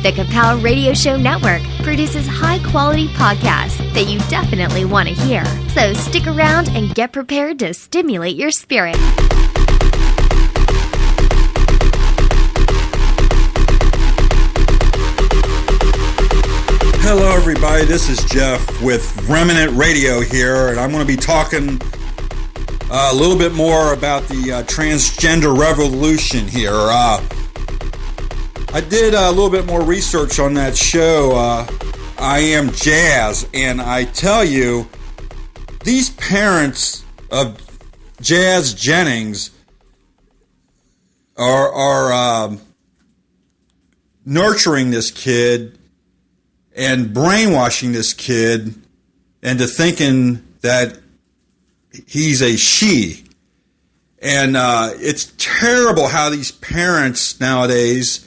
The Kapow Radio Show Network produces high-quality podcasts that you definitely want to hear. So stick around and get prepared to stimulate your spirit. Hello, everybody. This is Jeff with Remnant Radio here, and I'm going to be talking a little bit more about the transgender revolution here. I did a little bit more research on that show, I Am Jazz, and I tell you, these parents of Jazz Jennings are nurturing this kid and brainwashing this kid into thinking that he's a she. And it's terrible how these parents nowadays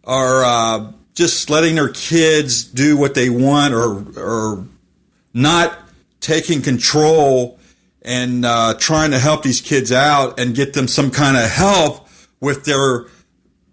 are just letting their kids do what they want, or not taking control and trying to help these kids out and get them some kind of help with their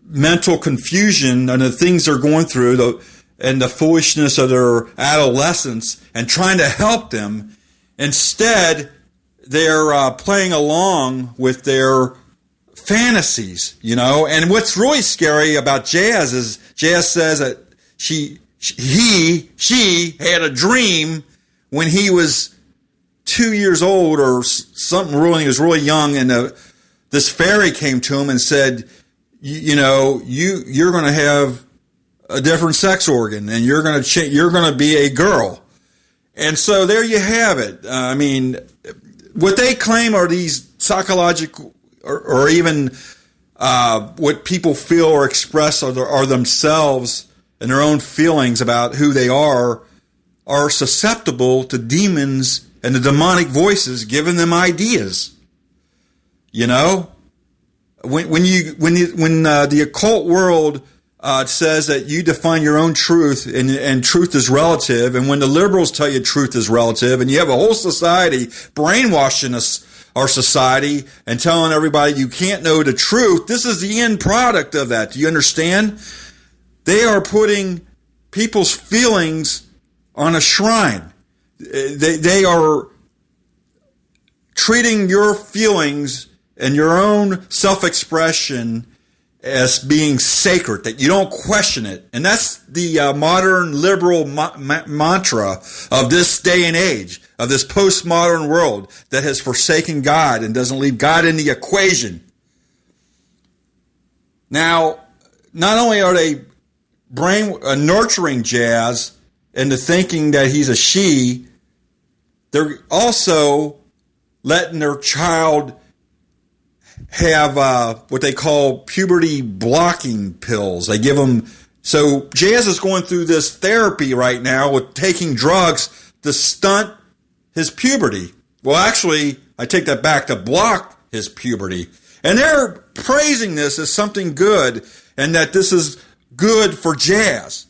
mental confusion and the things they're going through, and the foolishness of their adolescence, and trying to help them. Instead, they're playing along with their fantasies, you know. And what's really scary about Jazz is Jazz says that she had a dream when he was 2 years old or something, really, he was really young, and this fairy came to him and said, you're going to have a different sex organ, and you're going to be a girl. And so there you have it. I mean, what they claim are these psychological, or even what people feel or express are themselves and their own feelings about who they are susceptible to demons and the demonic voices giving them ideas. You know, when the occult world says that you define your own truth, and truth is relative, and when the liberals tell you truth is relative, and you have a whole society brainwashing our society and telling everybody you can't know the truth, this is the end product of that. Do you understand? They are putting people's feelings on a shrine. They are treating your feelings and your own self-expression as being sacred, that you don't question it. And that's the modern liberal mantra of this day and age, of this postmodern world that has forsaken God and doesn't leave God in the equation. Now, not only are they nurturing Jazz into thinking that he's a she, they're also letting their child have what they call puberty blocking pills. They give them. So Jazz is going through this therapy right now with taking drugs to stunt his puberty. Well, actually, I take that back, to block his puberty. And they're praising this as something good, and that this is good for Jazz.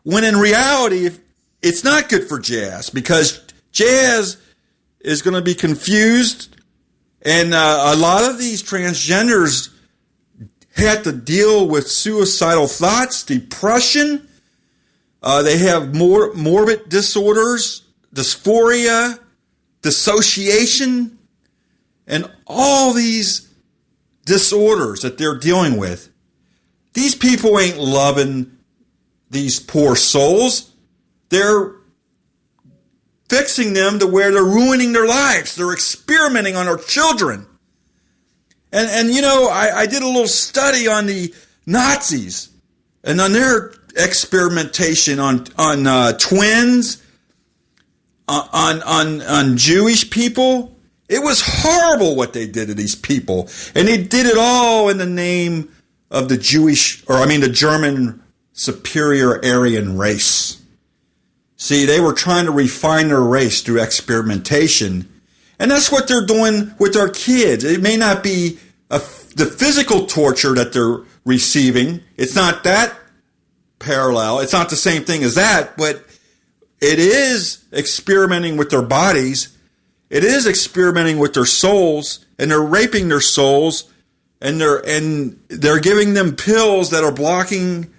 When in reality, it's not good for Jazz, because Jazz is going to be confused. And a lot of these transgenders had to deal with suicidal thoughts, depression. They have morbid disorders, dysphoria, dissociation, and all these disorders that they're dealing with. These people ain't loving these poor souls. They're fixing them to where they're ruining their lives. They're experimenting on our children. And you know, I did a little study on the Nazis and on their experimentation on twins, on Jewish people. It was horrible what they did to these people. And they did it all in the name of the German superior Aryan race. See, they were trying to refine their race through experimentation. And that's what they're doing with our kids. It may not be the physical torture that they're receiving. It's not that parallel. It's not the same thing as that, but it is experimenting with their bodies. It is experimenting with their souls, and they're raping their souls, and they're giving them pills that are blocking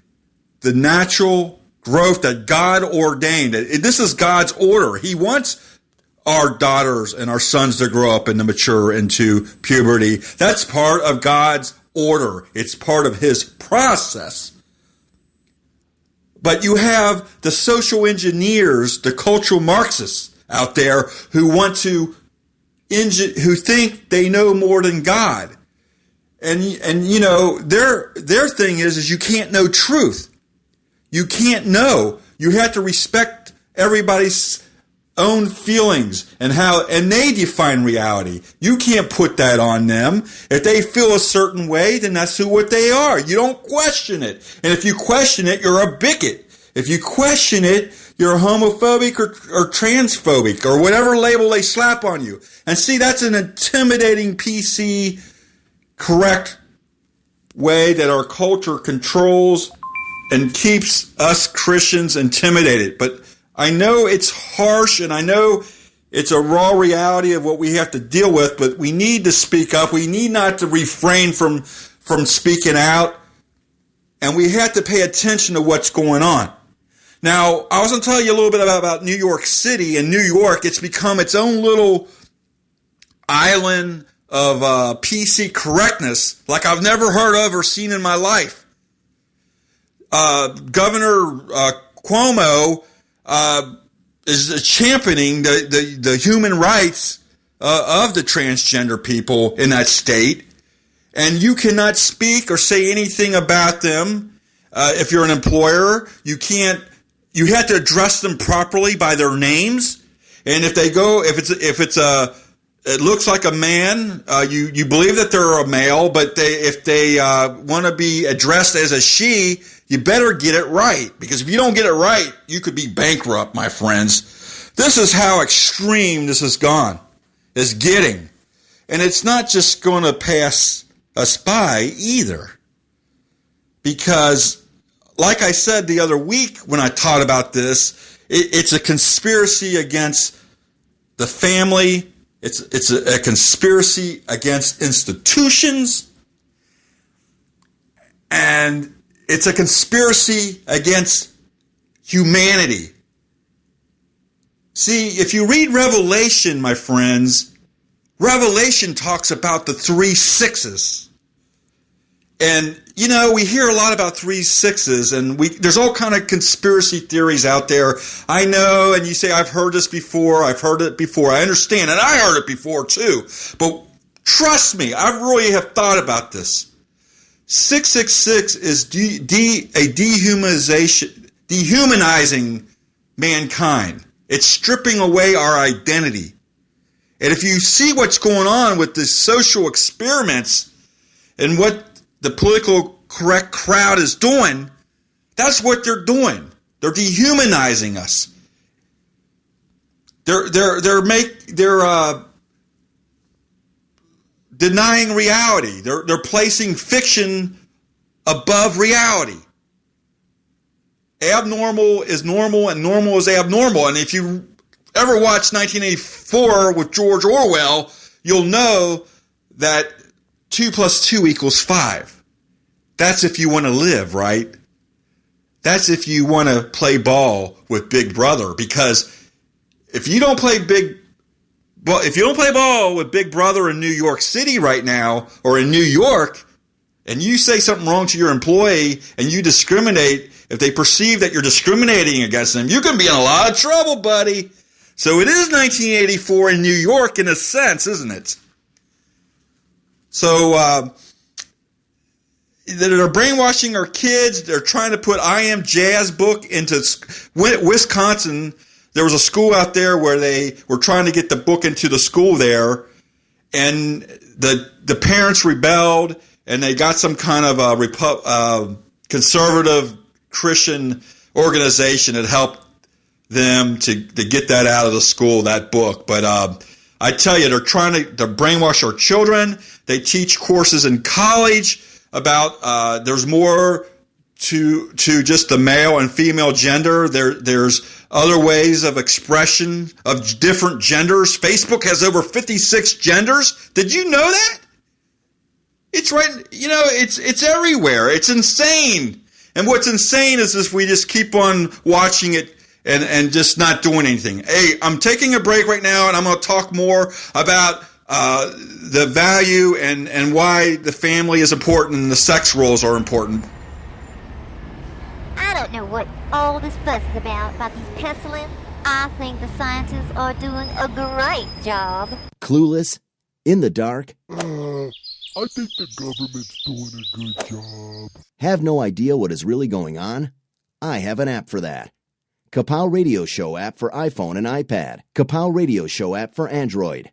the natural growth that God ordained. This is God's order. He wants our daughters and our sons to grow up and to mature into puberty. That's part of God's order. It's part of his process. But you have the social engineers, the cultural Marxists out there who who think they know more than God. And you know, their thing is you can't know truth. You can't know. You have to respect everybody's own feelings and they define reality. You can't put that on them. If they feel a certain way, then that's what they are. You don't question it. And if you question it, you're a bigot. If you question it, you're homophobic or transphobic or whatever label they slap on you. And see, that's an intimidating PC correct way that our culture controls and keeps us Christians intimidated. But I know it's harsh and I know it's a raw reality of what we have to deal with, but we need to speak up. We need not to refrain from speaking out, and we have to pay attention to what's going on. Now, I was going to tell you a little bit about New York City. In New York, it's become its own little island of PC correctness like I've never heard of or seen in my life. Governor Cuomo is championing the human rights of the transgender people in that state, and you cannot speak or say anything about them. If you're an employer, you can't. You have to address them properly by their names, and if it looks like a man, you believe that they're a male, but if they want to be addressed as a she, you better get it right, because if you don't get it right, you could be bankrupt, my friends. This is how extreme this has gone, is getting. And it's not just going to pass us by either. Because, like I said the other week when I taught about this, it's a conspiracy against the family. It's a conspiracy against institutions. And it's a conspiracy against humanity. See, if you read Revelation, my friends, Revelation talks about the 3 sixes. And, you know, we hear a lot about 3 sixes, and there's all kind of conspiracy theories out there. I know, and you say, I've heard this before, I've heard it before. I understand, and I heard it before too. But trust me, I really have thought about this. 666 is dehumanizing mankind. It's stripping away our identity. And if you see what's going on with the social experiments and what the political correct crowd is doing, that's what they're doing. They're dehumanizing us. They're denying reality. They're placing fiction above reality. Abnormal is normal and normal is abnormal. And if you ever watch 1984 with George Orwell, you'll know that 2 + 2 = 5. That's if you want to live, right? That's if you want to play ball with Big Brother. Because if you don't play ball with Big Brother in New York City right now, or in New York, and you say something wrong to your employee and you discriminate, if they perceive that you're discriminating against them, you can be in a lot of trouble, buddy. So it is 1984 in New York in a sense, isn't it? So they're brainwashing our kids. They're trying to put I Am Jazz book into Wisconsin. There was a school out there where they were trying to get the book into the school there, and the parents rebelled, and they got some kind of conservative Christian organization that helped them to get that out of the school, that book. But I tell you, they're trying to brainwash our children. They teach courses in college about there's more to just the male and female gender. There's other ways of expression of different genders. Facebook has over 56 genders. Did you know that? It's right. You know, it's everywhere. It's insane. And what's insane is if we just keep on watching it and just not doing anything. Hey, I'm taking a break right now, and I'm going to talk more about the value and why the family is important and the sex roles are important. I don't know what all this fuss is about these pestilence. I think the scientists are doing a great job. Clueless? In the dark? I think the government's doing a good job. Have no idea what is really going on? I have an app for that. Kapow Radio Show app for iPhone and iPad. Kapow Radio Show app for Android.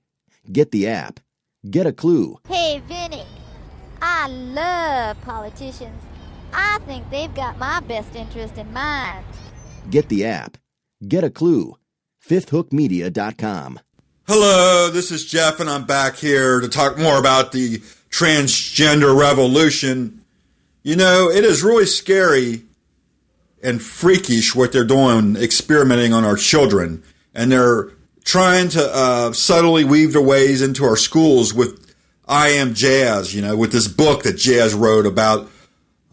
Get the app. Get a clue. Hey, Vinny, I love politicians. I think they've got my best interest in mind. Get the app. Get a clue. FifthHookMedia.com. Hello, this is Jeff, and I'm back here to talk more about the transgender revolution. You know, it is really scary and freakish what they're doing, experimenting on our children. And they're trying to subtly weave their ways into our schools with I Am Jazz, you know, with this book that Jazz wrote about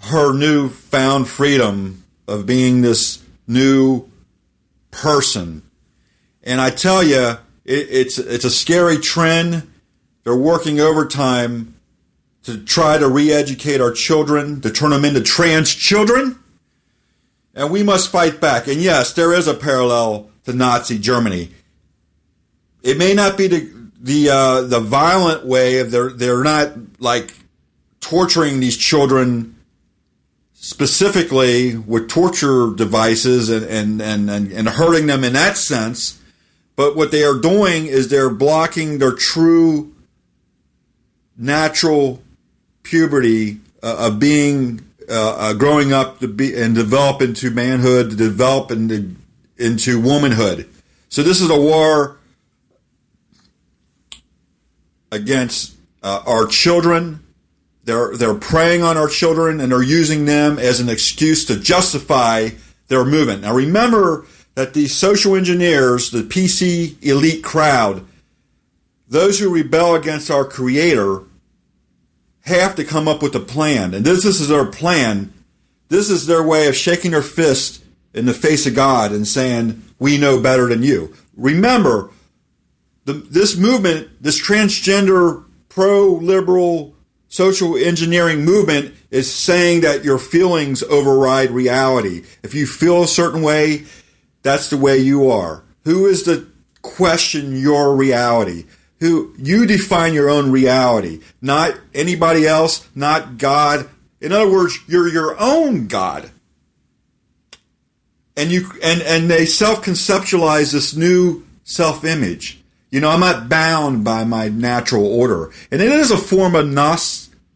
her newfound freedom of being this new person. And I tell you, it's a scary trend. They're working overtime to try to re-educate our children, to turn them into trans children. And we must fight back. And yes, there is a parallel to Nazi Germany. It may not be the violent way of they're not like torturing these children specifically with torture devices and hurting them in that sense. But what they are doing is they're blocking their true natural puberty of being growing up to be and develop into manhood, to develop into womanhood. So this is a war against our children. They're preying on our children, and they're using them as an excuse to justify their movement. Now remember that these social engineers, the PC elite crowd, those who rebel against our Creator, have to come up with a plan. And this is their plan. This is their way of shaking their fist in the face of God and saying, we know better than you. Remember, this movement, this transgender, pro-liberal, social engineering movement is saying that your feelings override reality. If you feel a certain way, that's the way you are. Who is to question your reality? Who you define your own reality, not anybody else, not God. In other words, you're your own God. And they self-conceptualize this new self-image. You know, I'm not bound by my natural order. And it is a form of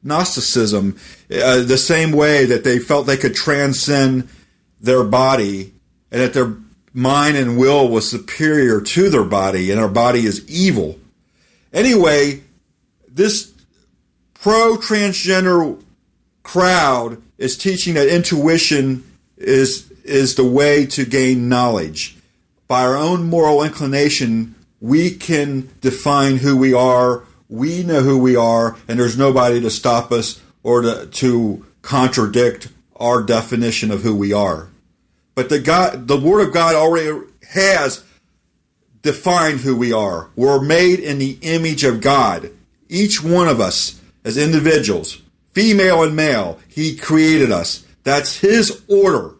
Gnosticism, the same way that they felt they could transcend their body and that their mind and will was superior to their body and our body is evil. Anyway, this pro-transgender crowd is teaching that intuition is the way to gain knowledge. By our own moral inclination, we can define who we are. We know who we are, and there's nobody to stop us or to contradict our definition of who we are. But the Word of God already has defined who we are. We're made in the image of God. Each one of us as individuals, female and male, He created us. That's His order.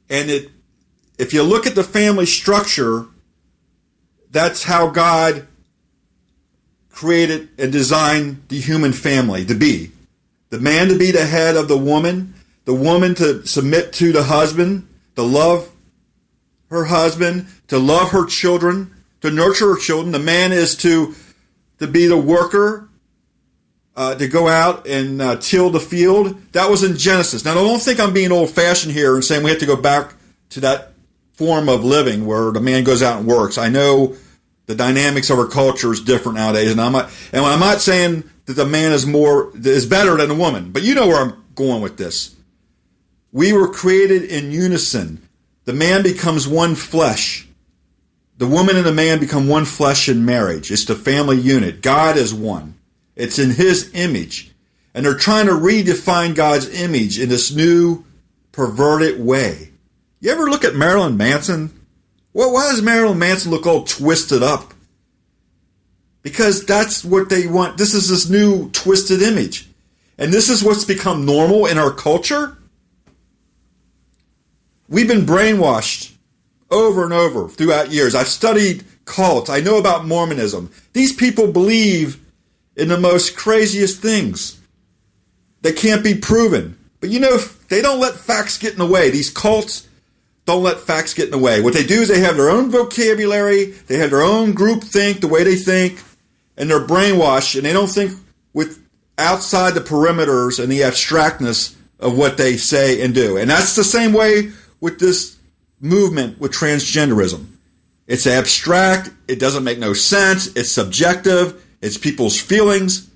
And if you look at the family structure, that's how God created and designed the human family to be. The man to be the head of the woman to submit to the husband, to love her husband, to love her children, to nurture her children. The man is to be the worker, to go out and till the field. That was in Genesis. Now, don't think I'm being old-fashioned here and saying we have to go back to that form of living where the man goes out and works. I know the dynamics of our culture is different nowadays, and I'm not saying that the man is better than the woman, but you know where I'm going with this. We were created in unison. The man becomes one flesh. The woman and the man become one flesh in marriage. It's the family unit. God is one. It's in His image. And they're trying to redefine God's image in this new perverted way. You ever look at Marilyn Manson? Well, why does Marilyn Manson look all twisted up? Because that's what they want. This is this new twisted image. And this is what's become normal in our culture. We've been brainwashed over and over throughout years. I've studied cults. I know about Mormonism. These people believe in the most craziest things that can't be proven. But you know, they don't let facts get in the way. These cults don't let facts get in the way. What they do is they have their own vocabulary. They have their own group think, the way they think. And they're brainwashed, and they don't think with outside the perimeters and the abstractness of what they say and do. And that's the same way with this movement with transgenderism. It's abstract. It doesn't make no sense. It's subjective. It's people's feelings.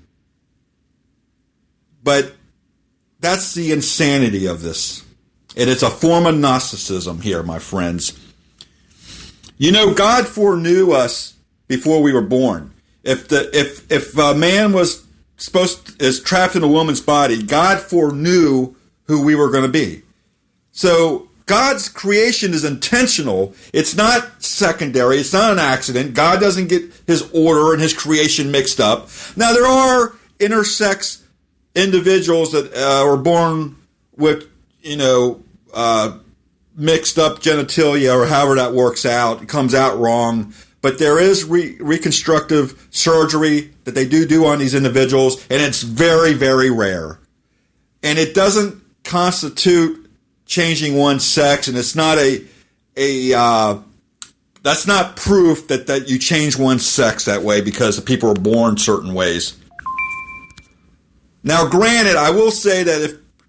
But that's the insanity of this. And it's a form of Gnosticism here, my friends. You know, God foreknew us before we were born. If a man is trapped in a woman's body, God foreknew who we were going to be. So God's creation is intentional. It's not secondary. It's not an accident. God doesn't get his order and his creation mixed up. Now, there are intersex individuals that are born with, mixed up genitalia, or however that works out. It comes out wrong. But there is reconstructive surgery that they do on these individuals, and it's very, very rare. And it doesn't constitute changing one's sex, and it's not that's not proof that you change one's sex that way because the people are born certain ways. Now, granted, I will say that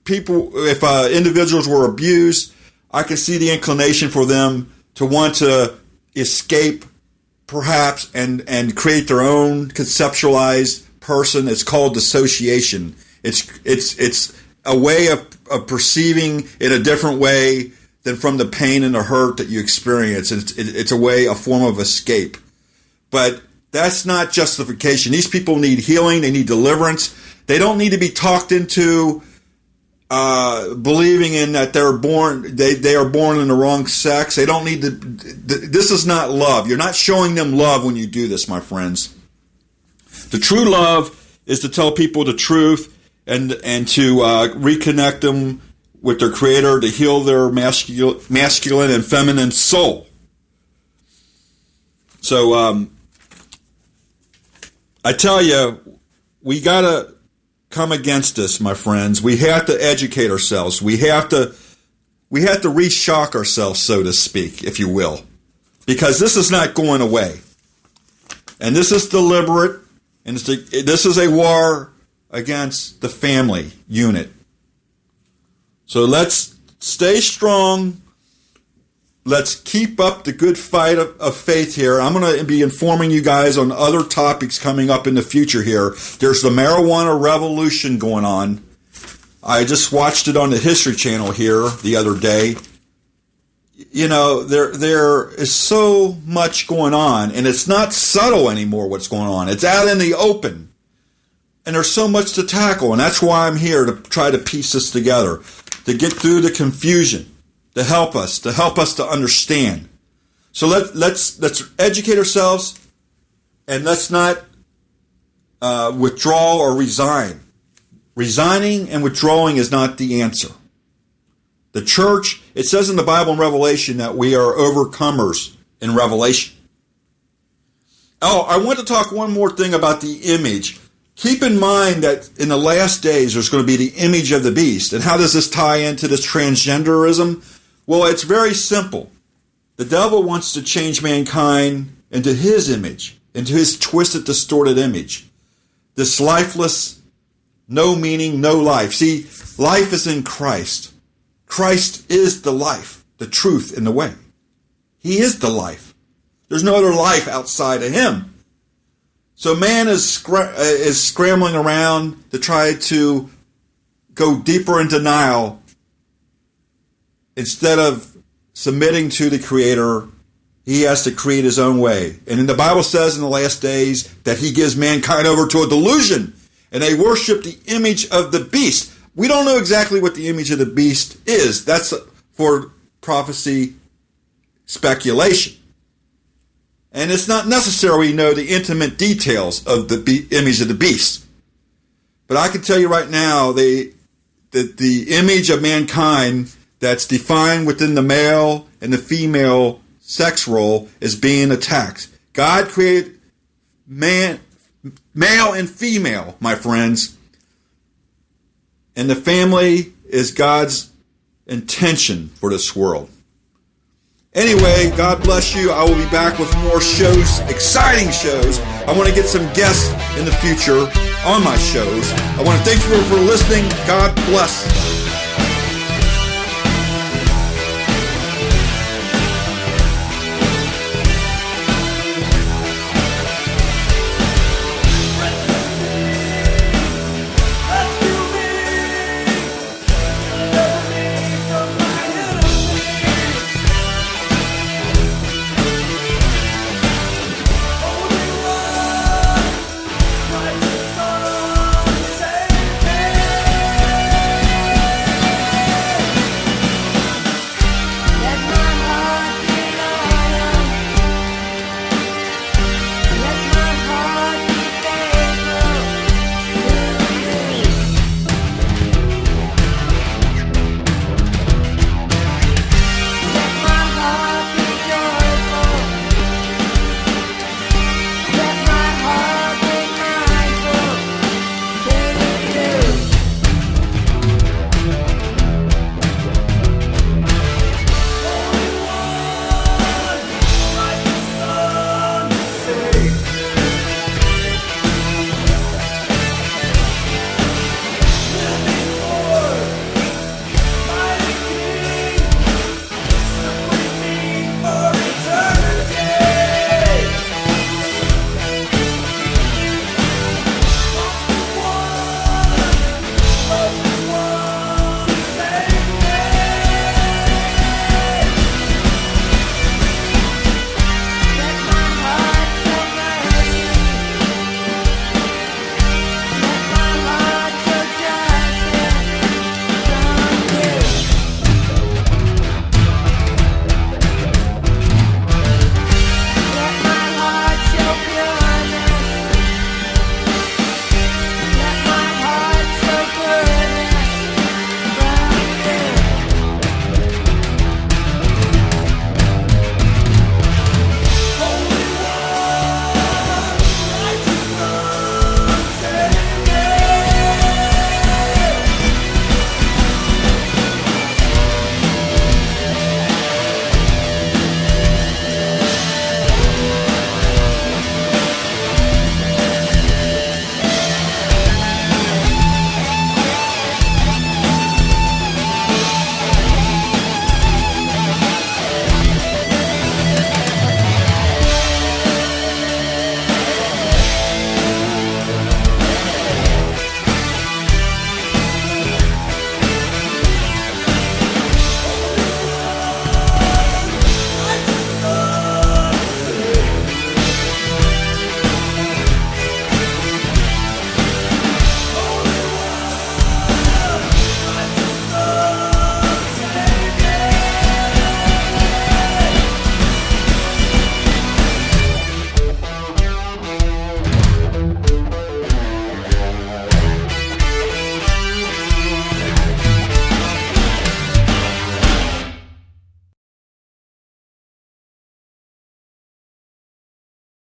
if individuals were abused, I can see the inclination for them to want to escape, perhaps, and create their own conceptualized person. It's called dissociation. It's a way of perceiving in a different way than from the pain and the hurt that you experience. It's a form of escape. But that's not justification. These people need healing. They need deliverance. They don't need to be talked into believing in that they are born in the wrong sex. They don't need to. This is not love. You're not showing them love when you do this, my friends. The true love is to tell people the truth and to reconnect them with their Creator, to heal their masculine and feminine soul. So I tell you, we gotta come against this, my friends. We have to educate ourselves. We have to re-shock ourselves, so to speak, if you will, because this is not going away, and this is deliberate, and this is a war against the family unit. So let's stay strong. Let's keep up the good fight of faith here. I'm going to be informing you guys on other topics coming up in the future here. There's the marijuana revolution going on. I just watched it on the History Channel here the other day. You know, there is so much going on, and it's not subtle anymore what's going on. It's out in the open. And there's so much to tackle, and that's why I'm here, to try to piece this together, to get through the confusion, to help us to understand. So let's educate ourselves, and let's not withdraw or resign. Resigning and withdrawing is not the answer. The church, it says in the Bible in Revelation that we are overcomers in Revelation. Oh, I want to talk one more thing about the image. Keep in mind that in the last days there's going to be the image of the beast. And how does this tie into this transgenderism? Well, it's very simple. The devil wants to change mankind into his image, into his twisted, distorted image. This lifeless, no meaning, no life. See, life is in Christ. Christ is the life, the truth, and the way. He is the life. There's no other life outside of him. So man is scrambling around to try to go deeper in denial instead of submitting to the Creator. He has to create his own way. And the Bible says in the last days that he gives mankind over to a delusion. and they worship the image of the beast. We don't know exactly what the image of the beast is. That's for prophecy speculation. And it's not necessary we know the intimate details of the image of the beast. But I can tell you right now that the image of mankind that's defined within the male and the female sex role is being attacked. God created male and female, my friends. And the family is God's intention for this world. Anyway, God bless you. I will be back with more shows, exciting shows. I want to get some guests in the future on my shows. I want to thank you for listening. God bless.